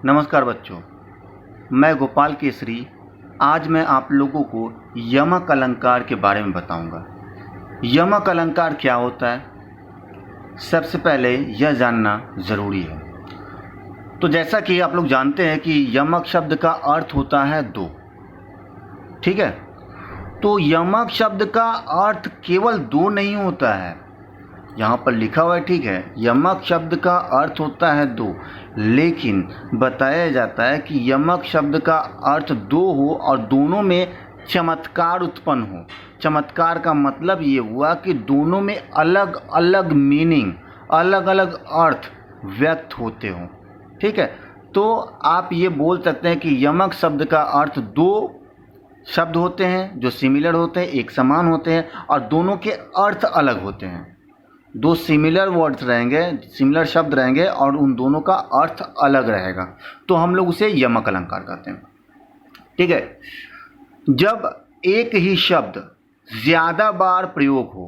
नमस्कार बच्चों, मैं गोपाल केसरी। आज मैं आप लोगों को यमक अलंकार के बारे में बताऊंगा। यमक अलंकार क्या होता है, सबसे पहले यह जानना ज़रूरी है। तो जैसा कि आप लोग जानते हैं कि यमक शब्द का अर्थ होता है दो, ठीक है। तो यमक शब्द का अर्थ केवल दो नहीं होता है, यहाँ पर लिखा हुआ है, ठीक है। यमक शब्द का अर्थ होता है दो, लेकिन बताया जाता है कि यमक शब्द का अर्थ दो हो और दोनों में चमत्कार उत्पन्न हो। चमत्कार का मतलब ये हुआ कि दोनों में अलग अलग मीनिंग, अलग अलग अर्थ व्यक्त होते हों, ठीक है। तो आप ये बोल सकते हैं कि यमक शब्द का अर्थ दो शब्द होते हैं जो सिमिलर होते हैं, एक समान होते हैं, और दोनों के अर्थ अलग होते हैं। दो सिमिलर वर्ड्स रहेंगे, सिमिलर शब्द रहेंगे और उन दोनों का अर्थ अलग रहेगा, तो हम लोग उसे यमक अलंकार कहते हैं, ठीक है। जब एक ही शब्द ज़्यादा बार प्रयोग हो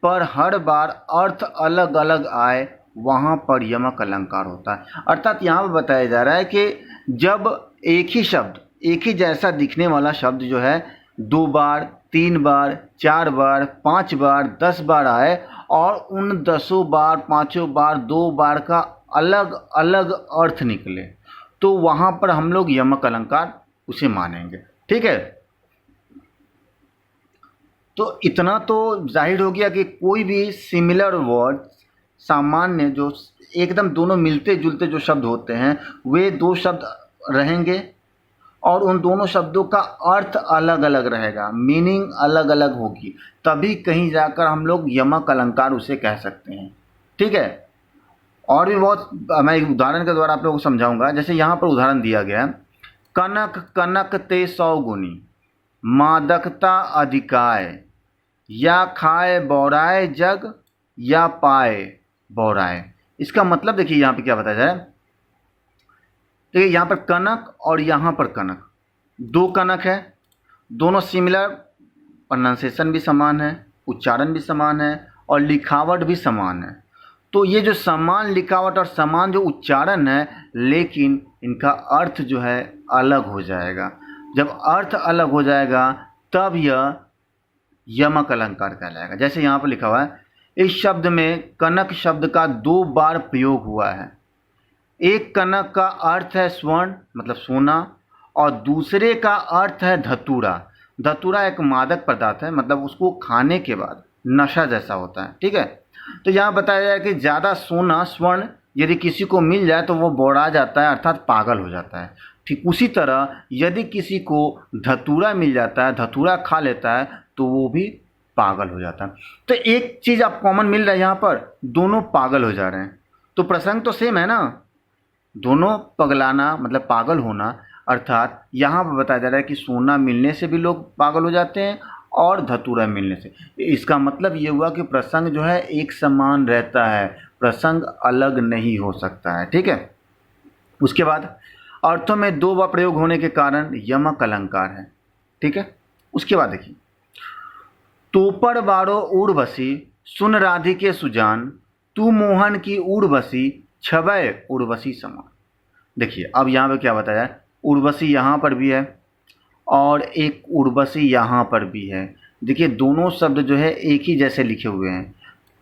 पर हर बार अर्थ अलग अलग आए, वहाँ पर यमक अलंकार होता है। अर्थात यहाँ पर बताया जा रहा है कि जब एक ही शब्द, एक ही जैसा दिखने वाला शब्द जो है दो बार, तीन बार, चार बार, पाँच बार, 10 बार आए और उन 10 बार, पाँचों बार, 2 बार का अलग अलग अर्थ निकले, तो वहाँ पर हम लोग यमक अलंकार उसे मानेंगे, ठीक है। तो इतना तो जाहिर हो गया कि कोई भी सिमिलर वर्ड, सामान्य जो एकदम दोनों मिलते जुलते जो शब्द होते हैं, वे दो शब्द रहेंगे और उन दोनों शब्दों का अर्थ अलग अलग रहेगा, मीनिंग अलग अलग होगी, तभी कहीं जाकर हम लोग यमक अलंकार उसे कह सकते हैं, ठीक है। और भी बहुत मैं एक उदाहरण के द्वारा आप लोगों को समझाऊंगा। जैसे यहाँ पर उदाहरण दिया गया, कनक कनक ते 100 गुनी, मादकता अधिकाय, या खाए बौराए जग, या पाए बौराए। इसका मतलब देखिए यहाँ पे क्या बताया जाए। देखिए यहाँ पर कनक और यहाँ पर कनक, दो कनक है, दोनों सिमिलर, प्रोनाउंसिएशन भी समान है, उच्चारण भी समान है और लिखावट भी समान है। तो ये जो समान लिखावट और समान जो उच्चारण है, लेकिन इनका अर्थ जो है अलग हो जाएगा। जब अर्थ अलग हो जाएगा तब यह यमक अलंकार कहलाएगा। जैसे यहाँ पर लिखा हुआ है, इस शब्द में कनक शब्द का 2 बार प्रयोग हुआ है। एक कनक का अर्थ है स्वर्ण मतलब सोना, और दूसरे का अर्थ है धतूरा। धतूरा एक मादक पदार्थ है, मतलब उसको खाने के बाद नशा जैसा होता है, ठीक है। तो यहाँ बताया जाए कि ज़्यादा सोना, स्वर्ण यदि किसी को मिल जाए तो वो बौड़ा जाता है, अर्थात पागल हो जाता है। ठीक उसी तरह यदि किसी को धतूरा मिल जाता है, धतूरा खा लेता है, तो वो भी पागल हो जाता है। तो एक चीज़ आप कॉमन मिल रहा है यहाँ पर, दोनों पागल हो जा रहे हैं। तो प्रसंग तो सेम है ना, दोनों पगलाना मतलब पागल होना। अर्थात यहाँ पर बताया जा रहा है कि सोना मिलने से भी लोग पागल हो जाते हैं और धतूरा मिलने से। इसका मतलब ये हुआ कि प्रसंग जो है एक समान रहता है, प्रसंग अलग नहीं हो सकता है, ठीक है। उसके बाद अर्थों में 2 बार प्रयोग होने के कारण यमक अलंकार है, ठीक है। उसके बाद देखिए, तोपर बारो उर्वशी, सुन राधिके सुजान, तू मोहन की उर्वशी, छवय उर्वशी समान। देखिए अब यहाँ पे क्या बताया है, उर्वशी यहाँ पर भी है और एक उर्वशी यहाँ पर भी है। देखिए दोनों शब्द जो है एक ही जैसे लिखे हुए हैं,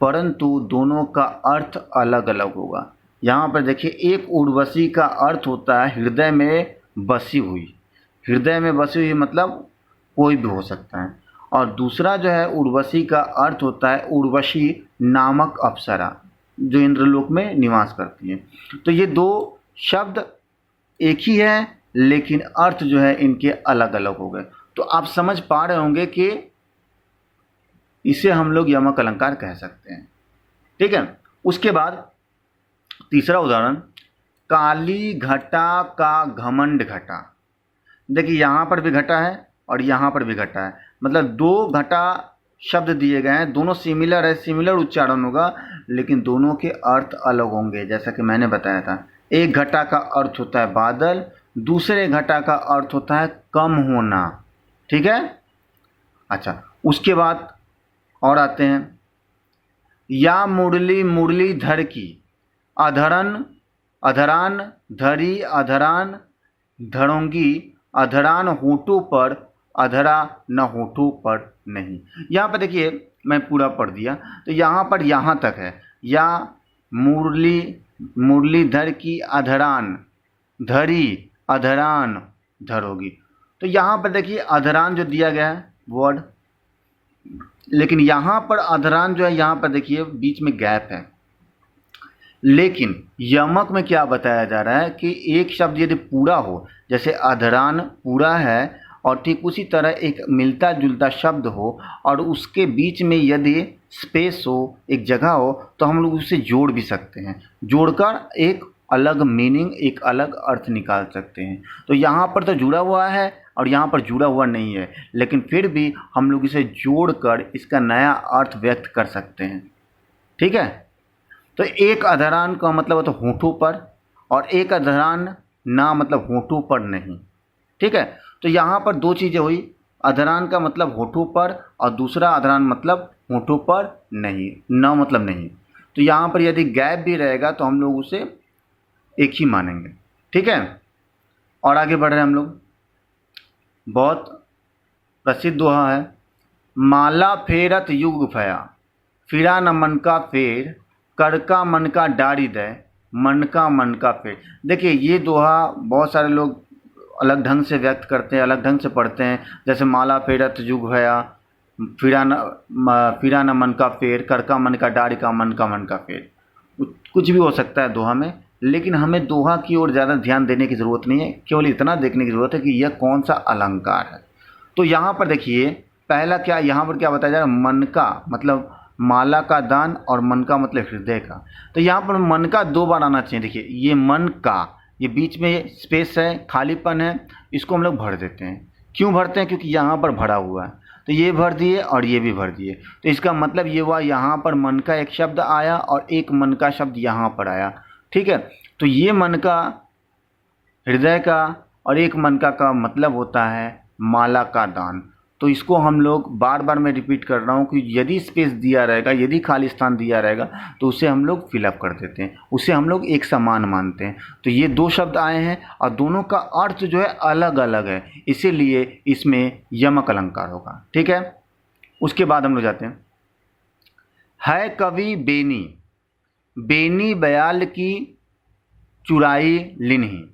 परंतु दोनों का अर्थ अलग अलग होगा। यहाँ पर देखिए, एक उर्वशी का अर्थ होता है हृदय में बसी हुई। हृदय में बसी हुई मतलब कोई भी हो सकता है, और दूसरा जो है उर्वशी का अर्थ होता है उर्वशी नामक अप्सरा जो इंद्रलोक में निवास करती है। तो ये दो शब्द एक ही है, लेकिन अर्थ जो है इनके अलग अलग हो गए। तो आप समझ पा रहे होंगे कि इसे हम लोग यमक अलंकार कह सकते हैं, ठीक है। उसके बाद तीसरा उदाहरण, काली घटा का घमंड घटा। देखिए यहाँ पर भी घटा है और यहाँ पर भी घटा है, मतलब 2 घटा शब्द दिए गए हैं, दोनों सिमिलर है, सिमिलर उच्चारण होगा, लेकिन दोनों के अर्थ अलग होंगे। जैसा कि मैंने बताया था, एक घटा का अर्थ होता है बादल, दूसरे घटा का अर्थ होता है कम होना, ठीक है। अच्छा, उसके बाद और आते हैं, या मुरली मुरली धर की, अधरन अधरान धरी, अधरान धरोंगी, अधरान होठों पर, अधरा न होठों पर नहीं। यहाँ पर देखिए मैं पूरा पढ़ दिया, तो यहाँ पर यहाँ तक है, या मुरली मुरलीधर की अधरान धरी, अधरान धरोगी। तो यहाँ पर देखिए अधरान जो दिया गया है वर्ड, लेकिन यहाँ पर अधरान जो है, यहाँ पर देखिए बीच में गैप है। लेकिन यमक में क्या बताया जा रहा है कि एक शब्द यदि पूरा हो, जैसे अधरान पूरा है, और ठीक उसी तरह एक मिलता जुलता शब्द हो और उसके बीच में यदि स्पेस हो, एक जगह हो, तो हम लोग उसे जोड़ भी सकते हैं। जोड़कर एक अलग मीनिंग, एक अलग अर्थ निकाल सकते हैं। तो यहाँ पर तो जुड़ा हुआ है और यहाँ पर जुड़ा हुआ नहीं है, लेकिन फिर भी हम लोग इसे जोड़कर इसका नया अर्थ व्यक्त कर सकते हैं। ठीक है, तो एक अधरान का मतलब होता है होठों पर, और एक अधरान ना मतलब होठों पर नहीं। ठीक है, तो यहाँ पर दो चीज़ें हुई, अधरान का मतलब होठों पर और दूसरा अधरान मतलब होठों पर नहीं, ना मतलब नहीं। तो यहाँ पर यदि गैप भी रहेगा तो हम लोग उसे एक ही मानेंगे। ठीक है, और आगे बढ़ रहे हैं हम लोग। बहुत प्रसिद्ध दोहा है, माला फेरत युग फया, फिरा न मन का फेर, कर का मन का डारी दे, मन का फेर। देखिए ये दोहा बहुत सारे लोग अलग ढंग से व्यक्त करते हैं, अलग ढंग से पढ़ते हैं। जैसे माला फेरत युग भया, फिरा न मन का फेर, कर का मन का डारी का, मन का फेर। कुछ भी हो सकता है दोहा में, लेकिन हमें दोहा की ओर ज़्यादा ध्यान देने की ज़रूरत नहीं है, केवल इतना देखने की ज़रूरत है कि यह कौन सा अलंकार है। तो यहाँ पर देखिए पहला क्या, यहाँ पर क्या बताया जा रहा है, मन का मतलब माला का दान और मन का मतलब हृदय का। तो यहाँ पर मन का दो बार आना चाहिए। देखिए ये मन का, ये बीच में स्पेस है, खालीपन है, इसको हम लोग भर देते हैं। क्यों भरते हैं? क्योंकि यहाँ पर भरा हुआ है, तो ये भर दिए और ये भी भर दिए। तो इसका मतलब ये हुआ यहाँ पर मन का एक शब्द आया और एक मन का शब्द यहाँ पर आया। ठीक है, तो ये मन का, हृदय का और एक मन का मतलब होता है माला का दान। तो इसको हम लोग बार बार मैं रिपीट कर रहा हूँ कि यदि स्पेस दिया रहेगा, यदि खाली स्थान दिया रहेगा, तो उसे हम लोग फिलअप कर देते हैं, उसे हम लोग एक समान मानते हैं। तो ये दो शब्द आए हैं और दोनों का अर्थ जो है अलग अलग है, इसीलिए इसमें यमक अलंकार होगा। ठीक है, उसके बाद हम लोग जाते हैं, है कवि बेनी, बेनी बयाल की चुराई लिन्ही।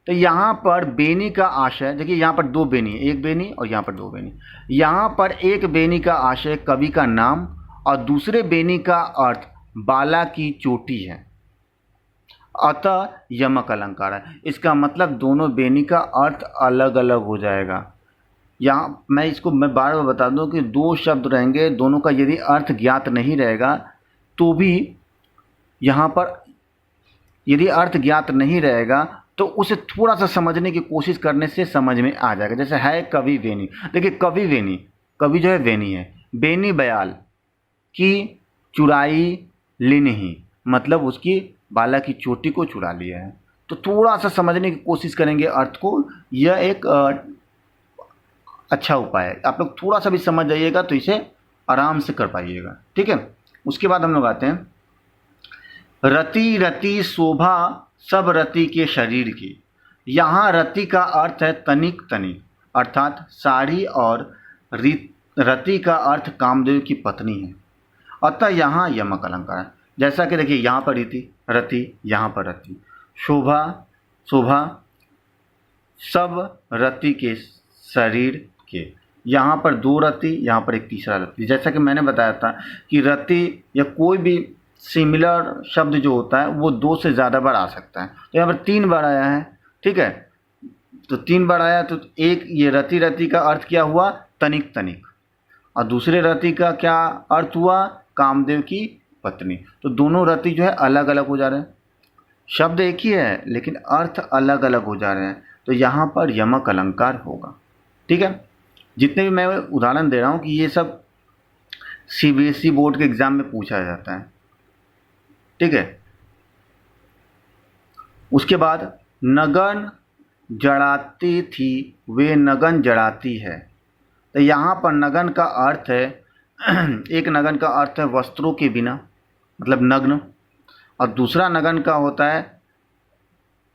तो यहाँ पर बेनी का आशय, देखिए यहाँ पर दो बेनी, एक बेनी और यहाँ पर दो बेनी। यहाँ पर एक बेनी का आशय कवि का नाम और दूसरे बेनी का अर्थ बाला की चोटी है, अतः यमक अलंकार है। इसका मतलब दोनों बेनी का अर्थ अलग अलग हो जाएगा। यहाँ मैं बार बार बता दूं कि दो शब्द रहेंगे, दोनों का यदि अर्थ ज्ञात नहीं रहेगा तो भी यहाँ पर यदि अर्थ ज्ञात नहीं रहेगा तो उसे थोड़ा सा समझने की कोशिश करने से समझ में आ जाएगा। जैसे है कवि वेनी, देखिए कवि वेनी, कवि जो है वेनी है, बेनी बयाल की चुराई लिन्ही, मतलब उसकी बाला की चोटी को चुरा लिया है। तो थोड़ा सा समझने की कोशिश करेंगे अर्थ को, यह एक अच्छा उपाय है। आप लोग थोड़ा सा भी समझ जाइएगा तो इसे आराम से कर पाइएगा। ठीक है, उसके बाद हम लोग आते हैं, रति रति शोभा सब रति के शरीर की। यहाँ रति का अर्थ है तनिक तनिक, अर्थात साड़ी, और रति का अर्थ कामदेव की पत्नी है, अतः यहाँ यमक अलंकार है। जैसा कि देखिए यहाँ पर रति, यहाँ पर रति, शोभा शोभा सब रति के शरीर के, यहाँ पर दो रति, यहाँ पर एक तीसरा रति। जैसा कि मैंने बताया था कि रति या कोई भी सिमिलर शब्द जो होता है वो दो से ज़्यादा बार आ सकता है। तो यहाँ पर 3 बार आया है। ठीक है, तो 3 बार आया, तो एक ये रति का अर्थ क्या हुआ, तनिक तनिक, और दूसरे रति का क्या अर्थ हुआ, कामदेव की पत्नी। तो दोनों रति जो है अलग अलग हो जा रहे हैं, शब्द एक ही है लेकिन अर्थ अलग अलग हो जा रहे हैं, तो यहाँ पर यमक अलंकार होगा। ठीक है, जितने भी मैं उदाहरण दे रहा हूँ कि ये सब CBSE बोर्ड के एग्ज़ाम में पूछा जाता है। ठीक है, उसके बाद नगन जड़ाती थी वे नगन जड़ाती है। तो यहाँ पर नगन का अर्थ है एक नगन का अर्थ है वस्त्रों के बिना, मतलब नग्न, और दूसरा नगन का होता है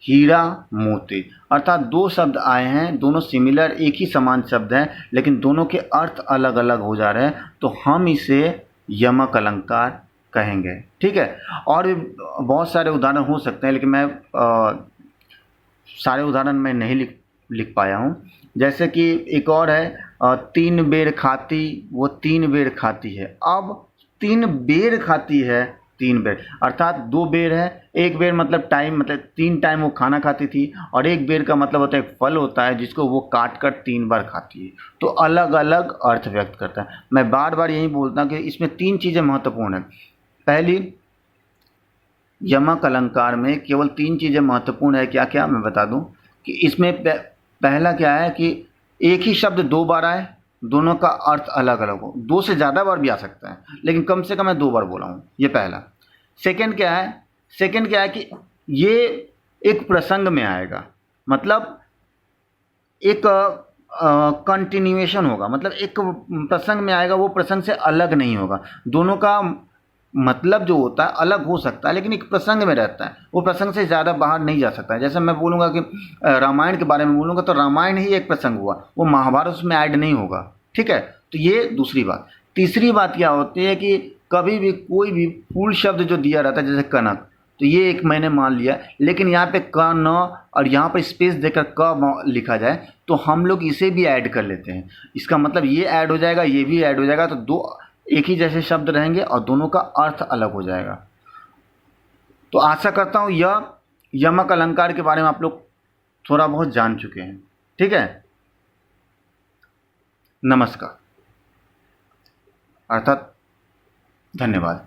हीरा मोती। अर्थात दो शब्द आए हैं, दोनों सिमिलर, एक ही समान शब्द हैं, लेकिन दोनों के अर्थ अलग अलग हो जा रहे हैं, तो हम इसे यमक अलंकार कहेंगे। ठीक है, और भी बहुत सारे उदाहरण हो सकते हैं, लेकिन मैं सारे उदाहरण मैं नहीं लिख पाया हूँ। जैसे कि एक और है, 3 बेर खाती वो 3 बेर खाती है। अब 3 बेर खाती है, 3 बेर अर्थात 2 बेर है। एक बेर मतलब टाइम, मतलब 3 टाइम वो खाना खाती थी, और एक बेर का मतलब होता है एक फल होता है जिसको वो काट कर 3 बार खाती है। तो अलग अलग अर्थ व्यक्त करता है। मैं बार बार यही बोलता हूँ कि इसमें 3 चीज़ें महत्वपूर्ण हैं। पहली, यमक अलंकार में केवल 3 चीज़ें महत्वपूर्ण है। क्या क्या मैं बता दूं कि इसमें पहला क्या है कि एक ही शब्द 2 बार आए, दोनों का अर्थ अलग अलग हो। 2 से ज़्यादा बार भी आ सकता है, लेकिन कम से कम मैं 2 बार बोला हूँ, ये पहला। सेकंड क्या है, सेकंड क्या है कि ये एक प्रसंग में आएगा, मतलब एक कंटिन्यूएशन होगा, मतलब एक प्रसंग में आएगा, वो प्रसंग से अलग नहीं होगा। दोनों का मतलब जो होता है अलग हो सकता है, लेकिन एक प्रसंग में रहता है, वो प्रसंग से ज़्यादा बाहर नहीं जा सकता है। जैसे मैं बोलूँगा कि रामायण के बारे में बोलूँगा, तो रामायण ही एक प्रसंग हुआ, वो महाभारत उसमें ऐड नहीं होगा। ठीक है, तो ये दूसरी बात। तीसरी बात क्या होती है कि कभी भी कोई भी फूल शब्द जो दिया रहता है, जैसे कनक, तो ये एक मैंने मान लिया, लेकिन यहाँ पे क न और यहाँ पर स्पेस देकर क लिखा जाए, तो हम लोग इसे भी ऐड कर लेते हैं। इसका मतलब ये ऐड हो जाएगा, ये भी ऐड हो जाएगा, तो दो एक ही जैसे शब्द रहेंगे और दोनों का अर्थ अलग हो जाएगा। तो आशा करता हूँ यह यमक अलंकार के बारे में आप लोग थोड़ा बहुत जान चुके हैं। ठीक है, नमस्कार, अर्थात धन्यवाद।